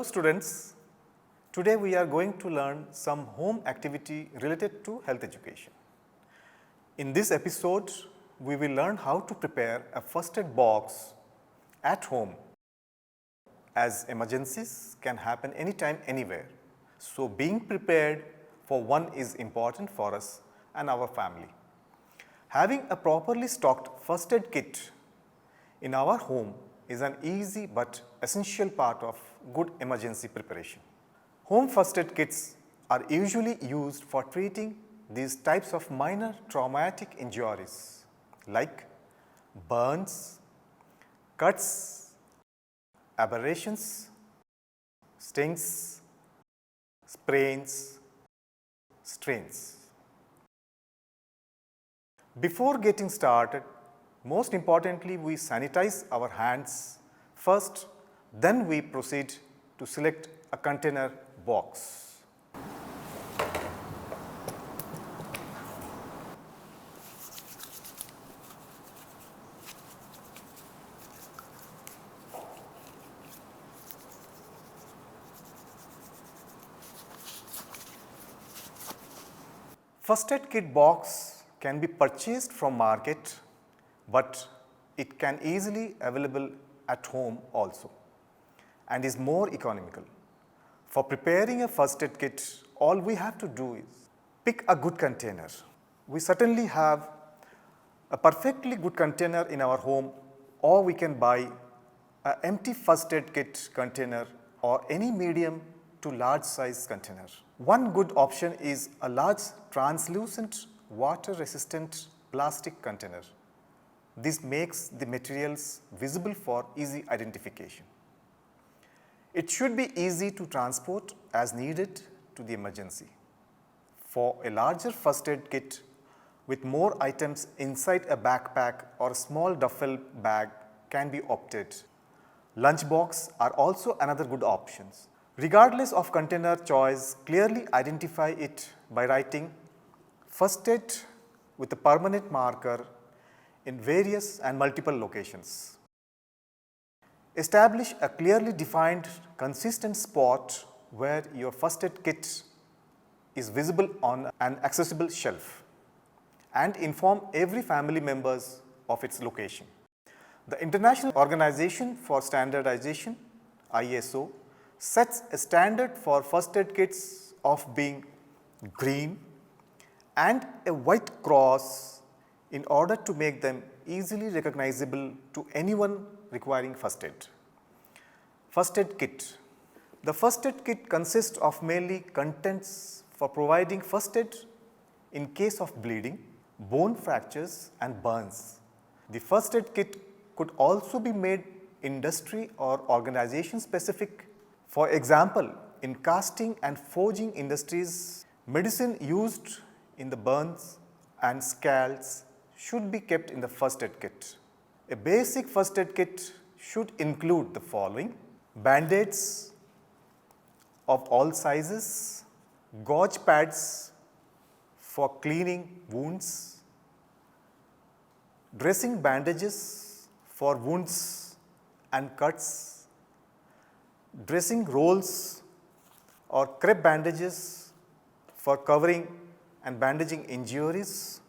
students, today we are going to learn some home activity related to health education. In this episode, we will learn how to prepare a first aid box at home, as emergencies can happen anytime, anywhere. So, being prepared for one is important for us and our family. Having a properly stocked first aid kit in our home is an easy but essential part of good emergency preparation. Home first aid kits are usually used for treating these types of minor traumatic injuries like burns, cuts, abrasions, stings, sprains, strains. Before getting started, most importantly, we sanitize our hands first, then we proceed to select a container box. First aid kit box can be purchased from market, but it can easily available at home also and is more economical. For preparing a first aid kit, all we have to do is pick a good container. We certainly have a perfectly good container in our home, or we can buy an empty first aid kit container or any medium to large size container. One good option is a large translucent water resistant plastic container. This makes the materials visible for easy identification. It should be easy to transport as needed to the emergency. For a larger first aid kit with more items inside a backpack or a small duffel bag can be opted. Lunch box are also another good options. Regardless of container choice, clearly identify it by writing first aid with a permanent marker in various and multiple locations. Establish a clearly defined consistent spot where your first aid kit is visible on an accessible shelf and inform every family members of its location. The International Organization for Standardization ISO sets a standard for first aid kits of being green and a white cross in order to make them easily recognizable to anyone requiring first aid. First aid kit. The first aid kit consists of mainly contents for providing first aid in case of bleeding, bone fractures and burns. The first aid kit could also be made industry or organization specific. For example, in casting and forging industries, medicine used in the burns and scalds should be kept in the first aid kit. A basic first aid kit should include the following: band-aids of all sizes, gauze pads for cleaning wounds, dressing bandages for wounds and cuts, dressing rolls or crepe bandages for covering and bandaging injuries,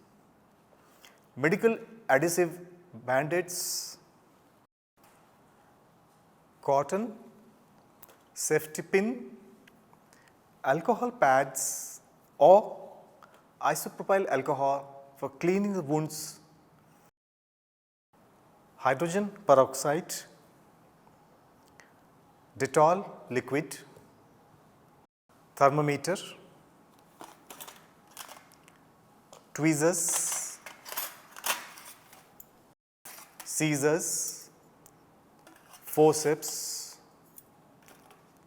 medical adhesive band-aids, cotton, safety pin, alcohol pads or isopropyl alcohol for cleaning the wounds, hydrogen peroxide, Dettol liquid, thermometer, tweezers, scissors, forceps,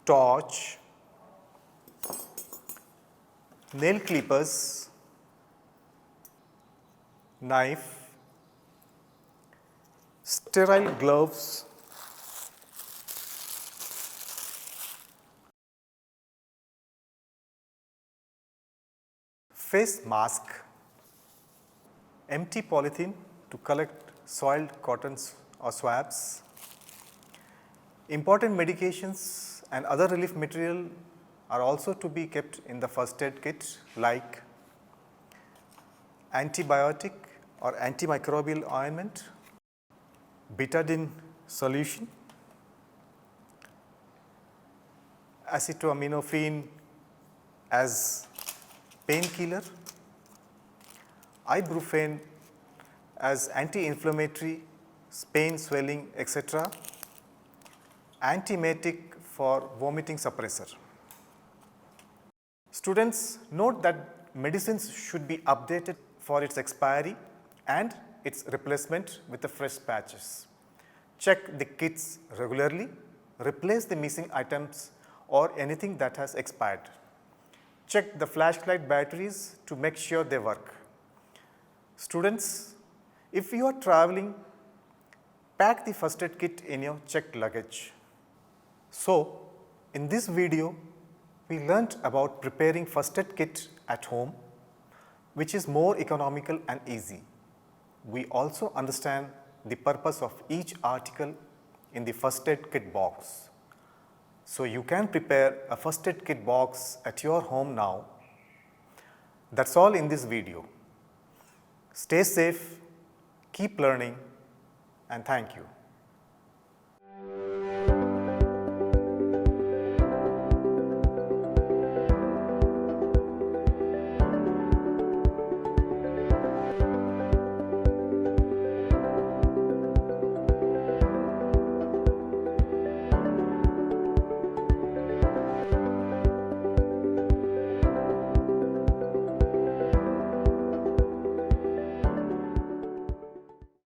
torch, nail clippers, knife, sterile gloves, face mask, empty polythene to collect soiled cottons or swabs, important medications and other relief material are also to be kept in the first aid kit, like antibiotic or antimicrobial ointment, betadine solution, acetaminophen as painkiller, ibuprofen as anti-inflammatory, pain, swelling, etc., antiemetic for vomiting suppressor. Students, note that medicines should be updated for its expiry and its replacement with the fresh patches. Check the kits regularly, replace the missing items or anything that has expired. Check the flashlight batteries to make sure they work. Students, if you are traveling, pack the first aid kit in your checked luggage. So, in this video, we learnt about preparing first aid kit at home, which is more economical and easy. We also understand the purpose of each article in the first aid kit box. So, you can prepare a first aid kit box at your home now. That's all in this video. Stay safe, keep learning, and thank you.